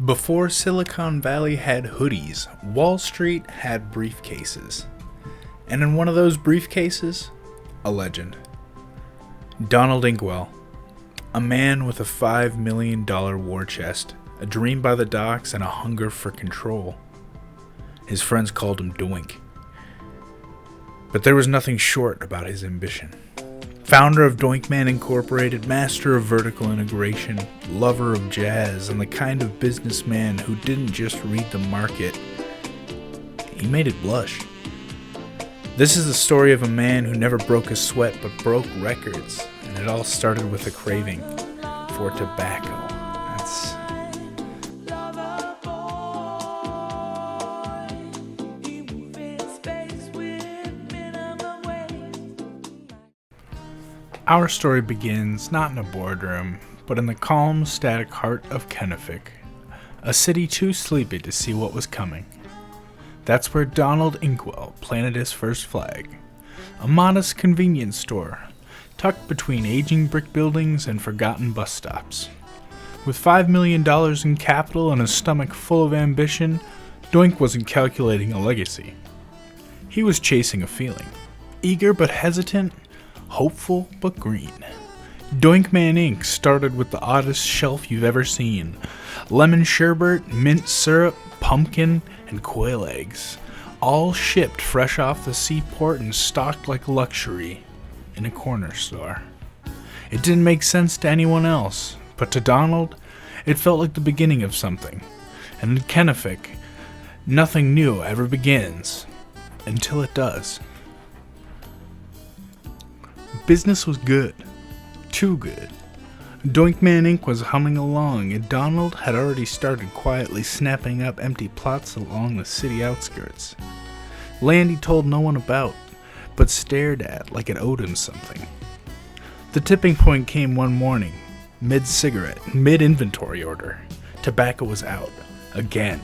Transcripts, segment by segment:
Before Silicon Valley had hoodies, Wall Street had briefcases. And in one of those briefcases, a legend. Donald Inkwell, a man with a $5 million war chest, a dream by the docks, and a hunger for control. His friends called him Doink. But there was nothing short about his ambition. Founder of Doink Man Inc, master of vertical integration, lover of jazz, and the kind of businessman who didn't just read the market, he made it blush. This is the story of a man who never broke a sweat but broke records, and it all started with a craving for tobacco. Our story begins not in a boardroom, but in the calm, static heart of Kennefic, a city too sleepy to see what was coming. That's where Donald Inkwell planted his first flag, a modest convenience store, tucked between aging brick buildings and forgotten bus stops. With $5 million in capital and a stomach full of ambition, Doink wasn't calculating a legacy. He was chasing a feeling, eager but hesitant, hopeful but green. Doink Man Inc. started with the oddest shelf you've ever seen. Lemon sherbet, mint syrup, pumpkin, and quail eggs. All shipped fresh off the seaport and stocked like luxury in a corner store. It didn't make sense to anyone else, but to Donald, it felt like the beginning of something. And in Kennefic, nothing new ever begins until it does. Business was good. Too good. Doink Man Inc. was humming along, and Donald had already started quietly snapping up empty plots along the city outskirts. Land he told no one about, but stared at like it owed him something. The tipping point came one morning, mid-cigarette, mid-inventory order. Tobacco was out. Again.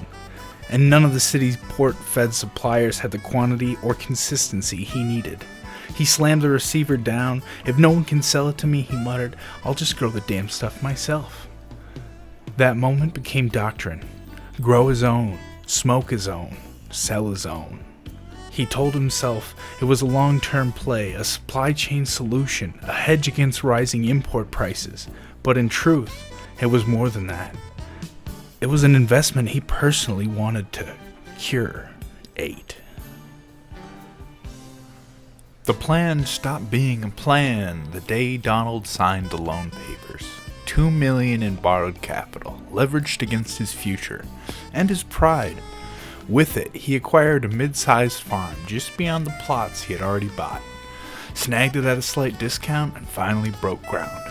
And none of the city's port-fed suppliers had the quantity or consistency he needed. He slammed the receiver down. If no one can sell it to me, he muttered, I'll just grow the damn stuff myself. That moment became doctrine. Grow his own, smoke his own, sell his own. He told himself it was a long-term play, a supply chain solution, a hedge against rising import prices. But in truth, it was more than that. It was an investment he personally wanted to curate. The plan stopped being a plan the day Donald signed the loan papers. $2 million in borrowed capital, leveraged against his future, and his pride. With it, he acquired a mid-sized farm just beyond the plots he had already bought, snagged it at a slight discount, and finally broke ground.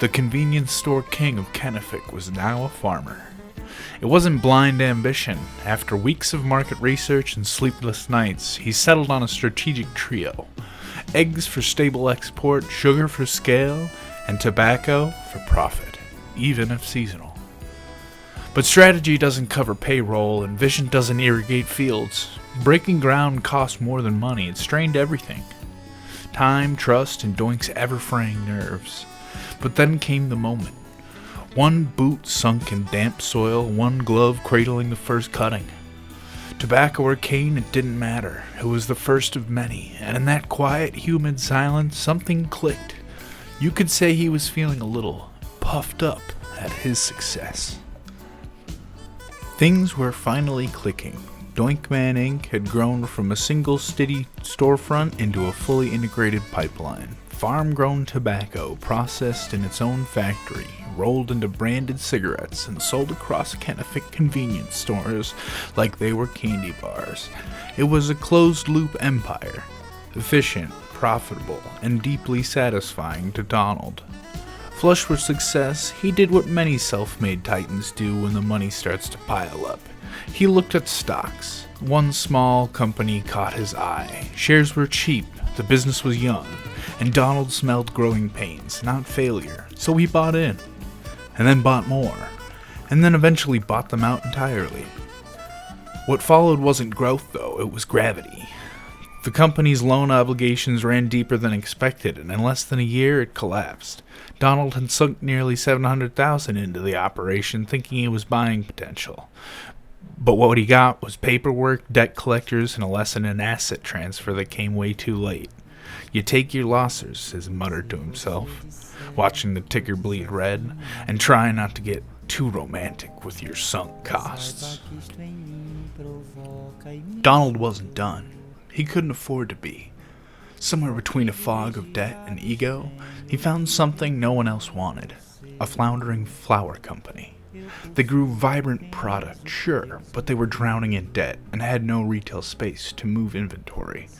The convenience store king of Kennefic was now a farmer. It wasn't blind ambition. After weeks of market research and sleepless nights, he settled on a strategic trio. Eggs for stable export, sugar for scale, and tobacco for profit, even if seasonal. But strategy doesn't cover payroll, and vision doesn't irrigate fields. Breaking ground cost more than money. It strained everything. Time, trust, and Doink's ever-fraying nerves. But then came the moment. One boot sunk in damp soil, one glove cradling the first cutting. Tobacco or cane, it didn't matter. It was the first of many, and in that quiet, humid silence, something clicked. You could say he was feeling a little puffed up at his success. Things were finally clicking. Doink Man Inc. had grown from a single steady storefront into a fully integrated pipeline. Farm-grown tobacco processed in its own factory, rolled into branded cigarettes, and sold across Kennefic convenience stores like they were candy bars. It was a closed-loop empire, efficient, profitable, and deeply satisfying to Donald. Flush with success, he did what many self-made titans do when the money starts to pile up. He looked at stocks. One small company caught his eye. Shares were cheap, the business was young, and Donald smelled growing pains, not failure, so he bought in. And then bought more, and then eventually bought them out entirely. What followed wasn't growth, though, it was gravity. The company's loan obligations ran deeper than expected, and in less than a year it collapsed. Donald had sunk nearly $700,000 into the operation, thinking he was buying potential. But what he got was paperwork, debt collectors, and a lesson in asset transfer that came way too late. "You take your losses," he muttered to himself, watching the ticker bleed red, "and try not to get too romantic with your sunk costs." Donald wasn't done. He couldn't afford to be. Somewhere between a fog of debt and ego, he found something no one else wanted: a floundering flower company. They grew vibrant product, sure, but they were drowning in debt and had no retail space to move inventory.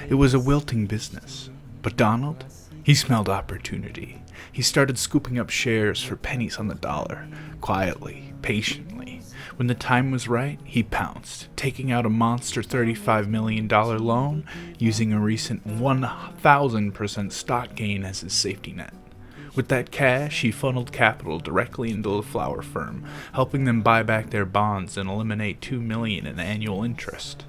It was a wilting business. But Donald? He smelled opportunity. He started scooping up shares for pennies on the dollar, quietly, patiently. When the time was right, he pounced, taking out a monster $35 million loan, using a recent 1,000% stock gain as his safety net. With that cash, he funneled capital directly into the flower firm, helping them buy back their bonds and eliminate $2 million in annual interest.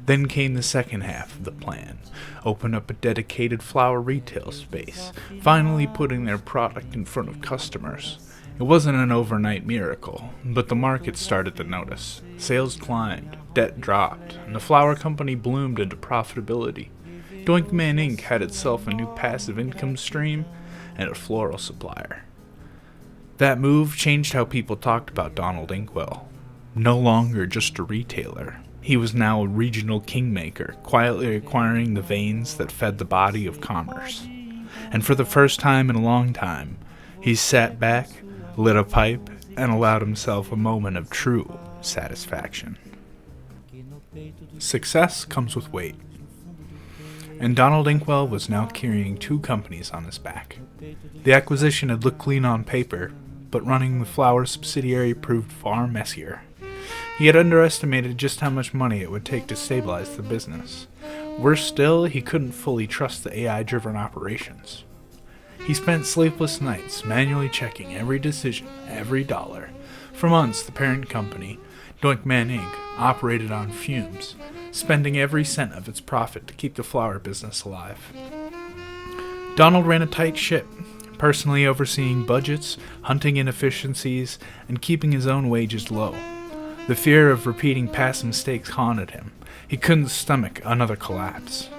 Then came the second half of the plan: open up a dedicated flower retail space, finally putting their product in front of customers. It wasn't an overnight miracle, but the market started to notice. Sales climbed, debt dropped, and the flower company bloomed into profitability. Doink Man Inc. had itself a new passive income stream and a floral supplier. That move changed how people talked about Donald Inkwell. No longer just a retailer, he was now a regional kingmaker, quietly acquiring the veins that fed the body of commerce. And for the first time in a long time, he sat back, lit a pipe, and allowed himself a moment of true satisfaction. Success comes with weight. And Donald Inkwell was now carrying two companies on his back. The acquisition had looked clean on paper, but running the flower subsidiary proved far messier. He had underestimated just how much money it would take to stabilize the business. Worse still, he couldn't fully trust the AI-driven operations. He spent sleepless nights manually checking every decision, every dollar. For months, the parent company, Doink Man Inc., operated on fumes, spending every cent of its profit to keep the flower business alive. Donald ran a tight ship, personally overseeing budgets, hunting inefficiencies, and keeping his own wages low. The fear of repeating past mistakes haunted him. He couldn't stomach another collapse.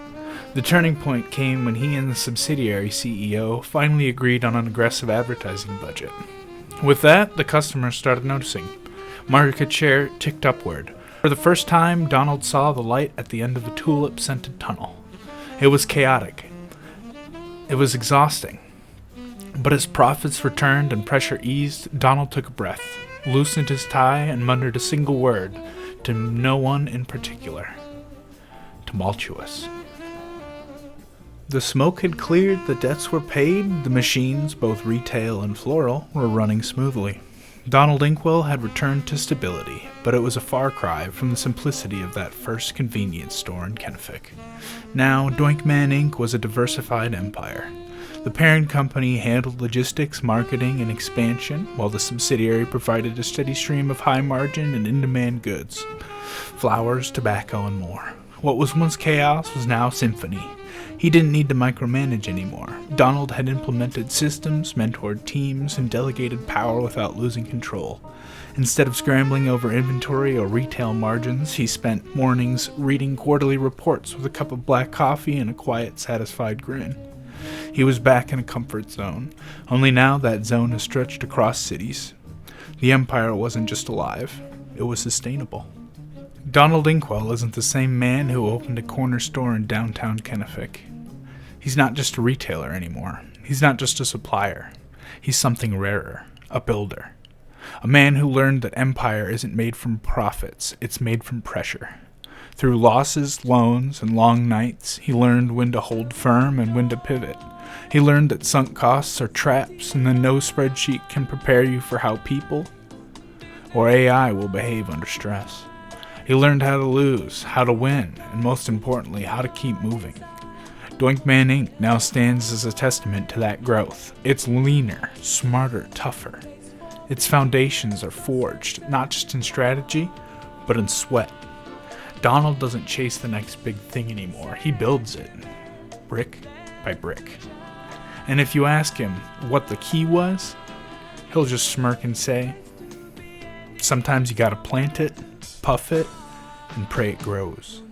The turning point came when he and the subsidiary CEO finally agreed on an aggressive advertising budget. With that, the customers started noticing. Market share ticked upward. For the first time, Donald saw the light at the end of the tulip-scented tunnel. It was chaotic. It was exhausting. But as profits returned and pressure eased, Donald took a breath, loosened his tie, and muttered a single word to no one in particular: tumultuous. The smoke had cleared, the debts were paid, the machines, both retail and floral, were running smoothly. Donald Inkwell had returned to stability, but it was a far cry from the simplicity of that first convenience store in Kennefic. Now, Doink Man Inc. was a diversified empire. The parent company handled logistics, marketing, and expansion, while the subsidiary provided a steady stream of high-margin and in-demand goods: flowers, tobacco, and more. What was once chaos was now symphony. He didn't need to micromanage anymore. Donald had implemented systems, mentored teams, and delegated power without losing control. Instead of scrambling over inventory or retail margins, he spent mornings reading quarterly reports with a cup of black coffee and a quiet, satisfied grin. He was back in a comfort zone, only now that zone has stretched across cities. The empire wasn't just alive, it was sustainable. Donald Inkwell isn't the same man who opened a corner store in downtown Kennefic. He's not just a retailer anymore. He's not just a supplier. He's something rarer, a builder. A man who learned that empire isn't made from profits, it's made from pressure. Through losses, loans, and long nights, he learned when to hold firm and when to pivot. He learned that sunk costs are traps, and that no spreadsheet can prepare you for how people or AI will behave under stress. He learned how to lose, how to win, and most importantly, how to keep moving. Doink Man Inc. now stands as a testament to that growth. It's leaner, smarter, tougher. Its foundations are forged, not just in strategy, but in sweat. Donald doesn't chase the next big thing anymore. He builds it, brick by brick. And if you ask him what the key was, he'll just smirk and say, sometimes you gotta plant it, puff it, and pray it grows.